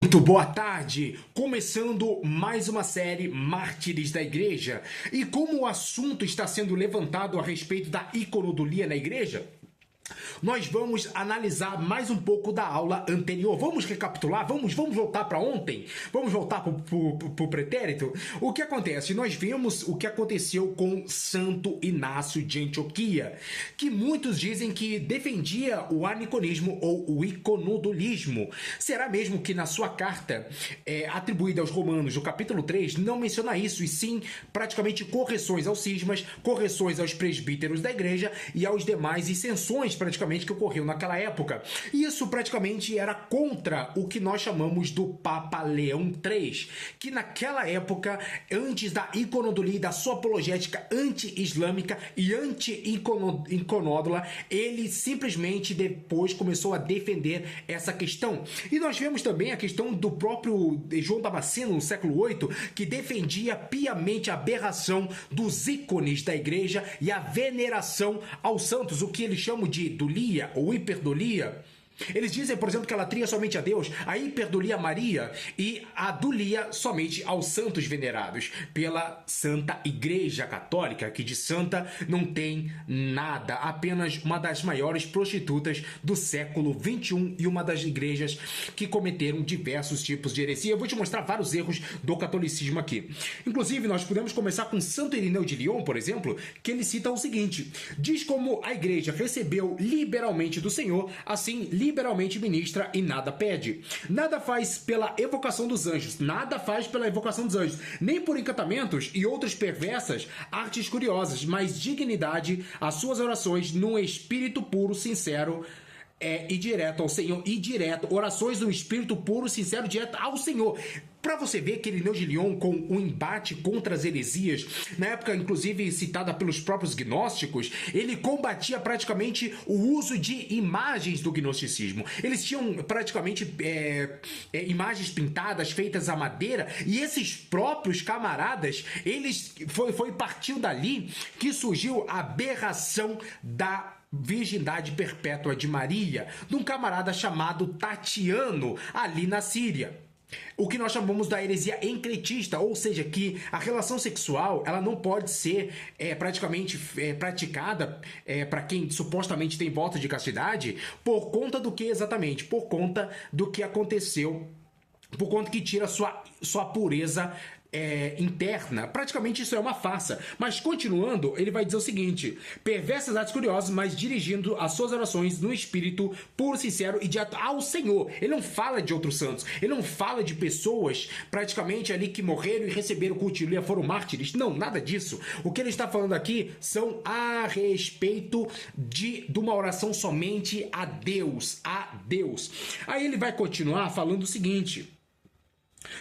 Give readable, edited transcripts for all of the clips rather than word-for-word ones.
Muito boa tarde! Começando mais uma série Mártires da Igreja. E como o assunto está sendo levantado a respeito da iconodulia na igreja, nós vamos analisar mais um pouco da aula anterior. Vamos recapitular? Vamos voltar para ontem? Vamos voltar para o pretérito? O que acontece? Nós vimos o que aconteceu com Santo Inácio de Antioquia, que muitos dizem que defendia o aniconismo ou o iconodulismo. Será mesmo que na sua carta atribuída aos Romanos, no capítulo 3, não menciona isso, e sim praticamente correções aos cismas, correções aos presbíteros da igreja e aos demais dissensões praticamente que ocorreu naquela época. E isso praticamente era contra o que nós chamamos do Papa Leão III, que naquela época, antes da iconodulia e da sua apologética anti-islâmica e anti-iconódula, ele simplesmente depois começou a defender essa questão. E nós vemos também a questão do próprio João Damasceno, no século VIII, que defendia piamente a aberração dos ícones da igreja e a veneração aos santos, o que eles chamam de dulia ou hiperdulia. Eles dizem, por exemplo, que a latria somente a Deus, a hiperdulia a Maria e a dulia somente aos santos venerados pela Santa Igreja Católica, que de santa não tem nada, apenas uma das maiores prostitutas do século XXI e uma das igrejas que cometeram diversos tipos de heresia. Eu vou te mostrar vários erros do catolicismo aqui. Inclusive, nós podemos começar com Santo Irineu de Lyon, por exemplo, que ele cita o seguinte: diz como a igreja recebeu liberalmente do Senhor, assim liberalmente ministra e nada pede. Nada faz pela evocação dos anjos, nada faz pela evocação dos anjos, nem por encantamentos e outras perversas artes curiosas, mas dignidade às suas orações num espírito puro, sincero, e direto ao Senhor, e direto, orações no espírito puro, sincero, direto ao Senhor. Para você ver que Irineu de Lyon, com o embate contra as heresias, na época inclusive citada pelos próprios gnósticos, ele combatia praticamente o uso de imagens do gnosticismo. Eles tinham praticamente imagens pintadas, feitas à madeira, e esses próprios camaradas, partiu dali que surgiu a aberração da virgindade perpétua de Maria, de um camarada chamado Tatiano, ali na Síria. O que nós chamamos da heresia encretista, ou seja, que a relação sexual ela não pode ser praticamente praticada para quem supostamente tem voto de castidade, por conta do que exatamente? Por conta do que aconteceu, por conta que tira sua pureza interna. Praticamente isso é uma farsa. Mas continuando, ele vai dizer o seguinte: perversas artes curiosas, mas dirigindo as suas orações no espírito puro, sincero e direto ao Senhor. Ele não fala de outros santos, ele não fala de pessoas praticamente ali que morreram e receberam culto e foram mártires. Não, nada disso. O que ele está falando aqui são a respeito de uma oração somente a Deus, a Deus. Aí ele vai continuar falando o seguinte: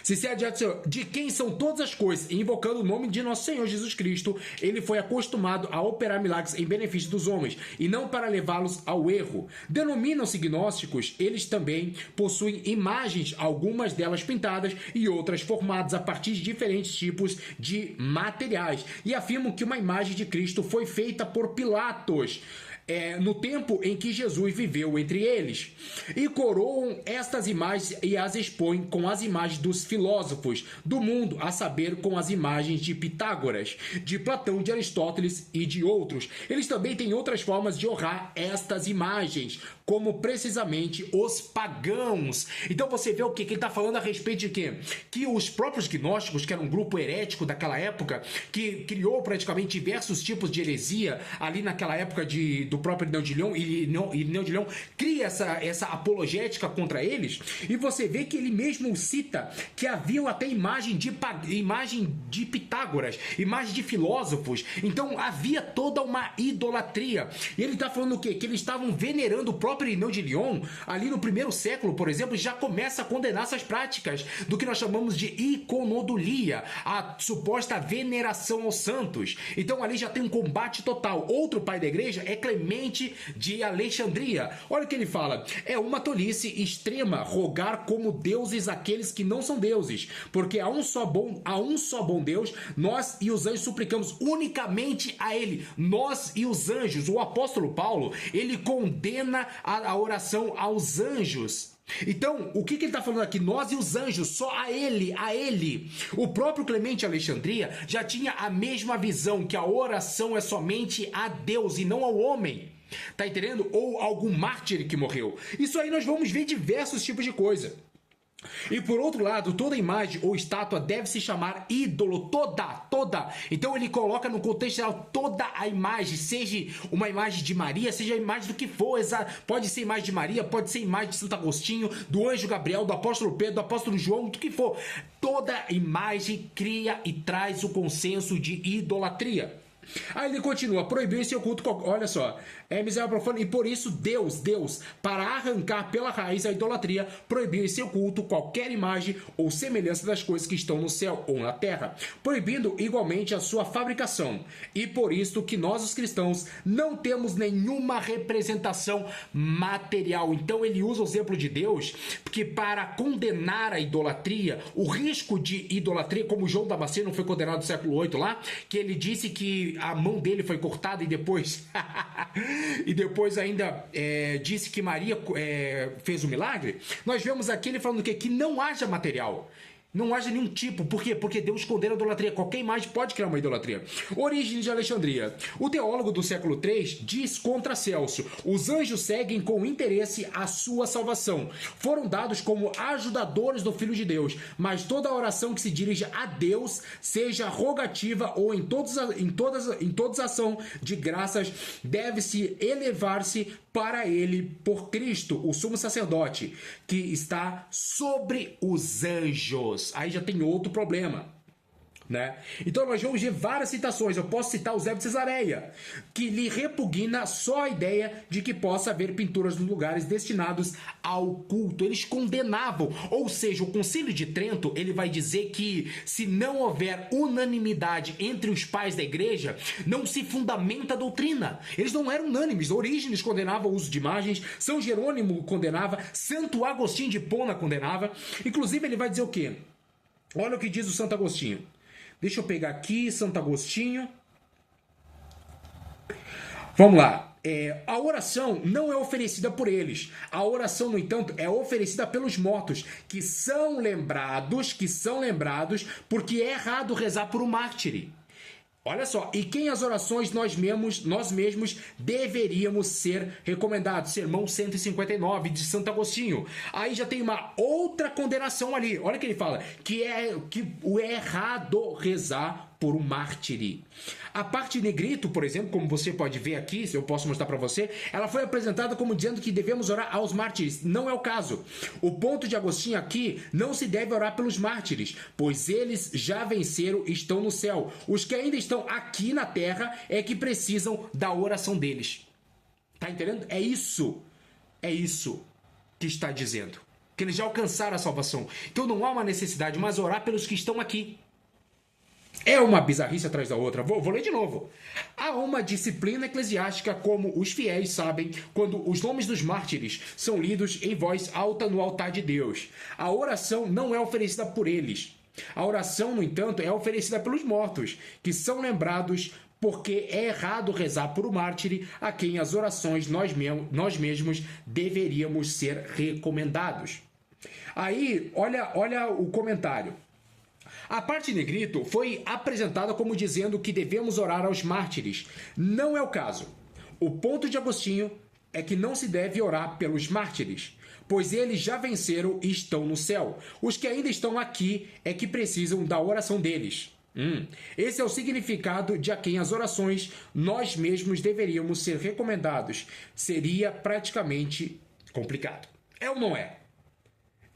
sincero diante do Senhor, de quem são todas as coisas, invocando o nome de nosso Senhor Jesus Cristo, ele foi acostumado a operar milagres em benefício dos homens, e não para levá-los ao erro. Denominam-se gnósticos, eles também possuem imagens, algumas delas pintadas e outras formadas a partir de diferentes tipos de materiais, e afirmam que uma imagem de Cristo foi feita por Pilatos, no tempo em que Jesus viveu entre eles, e coroam estas imagens e as expõem com as imagens dos filósofos do mundo, a saber, com as imagens de Pitágoras, de Platão, de Aristóteles e de outros. Eles também têm outras formas de honrar estas imagens, como precisamente os pagãos. Então você vê o que ele está falando a respeito de quê? Que os próprios gnósticos, que era um grupo herético daquela época, que criou praticamente diversos tipos de heresia ali naquela época do próprio Irineu de Lyon, e Irineu de Lyon cria essa apologética contra eles, e você vê que ele mesmo cita que haviam até imagem de Pitágoras, imagem de filósofos. Então havia toda uma idolatria, e ele está falando o quê? Que eles estavam venerando o próprio Irineu de Lyon, ali no primeiro século, por exemplo, já começa a condenar essas práticas do que nós chamamos de iconodulia, a suposta veneração aos santos. Então ali já tem um combate total. Outro pai da igreja é Clemente de Alexandria. Olha o que ele fala: é uma tolice extrema rogar como deuses aqueles que não são deuses, porque há um só bom Deus, nós e os anjos suplicamos unicamente a ele, nós e os anjos. O apóstolo Paulo, ele condena a oração aos anjos. Então, o que ele está falando aqui? Nós e os anjos, só a ele, a ele. O próprio Clemente de Alexandria já tinha a mesma visão, que a oração é somente a Deus e não ao homem. Tá entendendo? Ou algum mártir que morreu. Isso aí nós vamos ver diversos tipos de coisa. E por outro lado, toda imagem ou estátua deve se chamar ídolo, toda. Então ele coloca no contexto geral toda a imagem, seja uma imagem de Maria, seja a imagem do que for, pode ser imagem de Maria, pode ser imagem de Santo Agostinho, do anjo Gabriel, do apóstolo Pedro, do apóstolo João, do que for. Toda imagem cria e traz o consenso de idolatria. Aí ele continua, proibiu esse culto, olha só, é miserável profano, e por isso Deus, para arrancar pela raiz a idolatria, proibiu em seu culto qualquer imagem ou semelhança das coisas que estão no céu ou na terra, proibindo igualmente a sua fabricação. E por isso que nós, os cristãos, não temos nenhuma representação material. Então ele usa o exemplo de Deus, porque para condenar a idolatria, o risco de idolatria, como João Damasceno foi condenado no século 8 lá, que ele disse que a mão dele foi cortada e depois ainda disse que Maria fez o milagre. Nós vemos aqui ele falando que não haja material. Não haja nenhum tipo. Por quê? Porque Deus condena a idolatria. Qualquer imagem pode criar uma idolatria. Orígenes de Alexandria. O teólogo do século III diz contra Celso: os anjos seguem com interesse a sua salvação. Foram dados como ajudadores do Filho de Deus. Mas toda oração que se dirige a Deus, seja rogativa ou em toda ação de graças, deve-se elevar-se para ele por Cristo, o sumo sacerdote, que está sobre os anjos. Aí já tem outro problema, né? Então nós vamos ver várias citações. Eu posso citar o Eusébio de Cesareia, que lhe repugna só a ideia de que possa haver pinturas nos lugares destinados ao culto. Eles condenavam, ou seja, o Concílio de Trento, ele vai dizer que se não houver unanimidade entre os pais da igreja, não se fundamenta a doutrina. Eles não eram unânimes. Orígenes condenava o uso de imagens, São Jerônimo condenava, Santo Agostinho de Hipona condenava. Inclusive ele vai dizer o quê? Olha o que diz o Santo Agostinho. Deixa eu pegar aqui, Santo Agostinho. Vamos lá. A oração não é oferecida por eles. A oração, no entanto, é oferecida pelos mortos, que são lembrados, porque é errado rezar por um mártir. Olha só, e quem as orações nós mesmos deveríamos ser recomendados. Sermão 159 de Santo Agostinho. Aí já tem uma outra condenação ali. Olha o que ele fala, que é errado rezar por um mártir. A parte negrito, por exemplo, como você pode ver aqui, se eu posso mostrar para você, ela foi apresentada como dizendo que devemos orar aos mártires. Não é o caso. O ponto de Agostinho aqui, não se deve orar pelos mártires, pois eles já venceram e estão no céu. Os que ainda estão aqui na terra é que precisam da oração deles. Tá entendendo? É isso que está dizendo. Que eles já alcançaram a salvação. Então não há uma necessidade mais orar pelos que estão aqui. É uma bizarrice atrás da outra. Vou ler de novo. Há uma disciplina eclesiástica, como os fiéis sabem, quando os nomes dos mártires são lidos em voz alta no altar de Deus. A oração não é oferecida por eles. A oração, no entanto, é oferecida pelos mortos, que são lembrados, porque é errado rezar por um mártir a quem as orações nós mesmos deveríamos ser recomendados. Aí, olha o comentário. A parte negrito foi apresentada como dizendo que devemos orar aos mártires. Não é o caso. O ponto de Agostinho é que não se deve orar pelos mártires, pois eles já venceram e estão no céu. Os que ainda estão aqui é que precisam da oração deles. Esse é o significado de a quem as orações nós mesmos deveríamos ser recomendados. Seria praticamente complicado. É ou não é?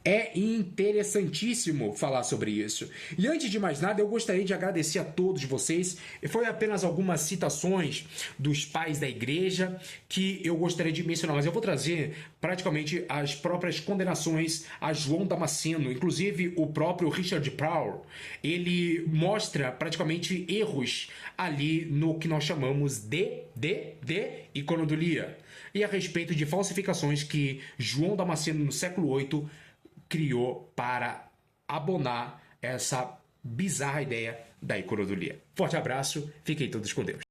É interessantíssimo falar sobre isso. E antes de mais nada, eu gostaria de agradecer a todos vocês. Foi apenas algumas citações dos pais da igreja que eu gostaria de mencionar, mas eu vou trazer praticamente as próprias condenações a João Damasceno. Inclusive, o próprio Richard Prowl, ele mostra praticamente erros ali no que nós chamamos de iconodulia. E a respeito de falsificações que João Damasceno, no século VIII, criou para abonar essa bizarra ideia da iconodulia. Forte abraço, fiquem todos com Deus.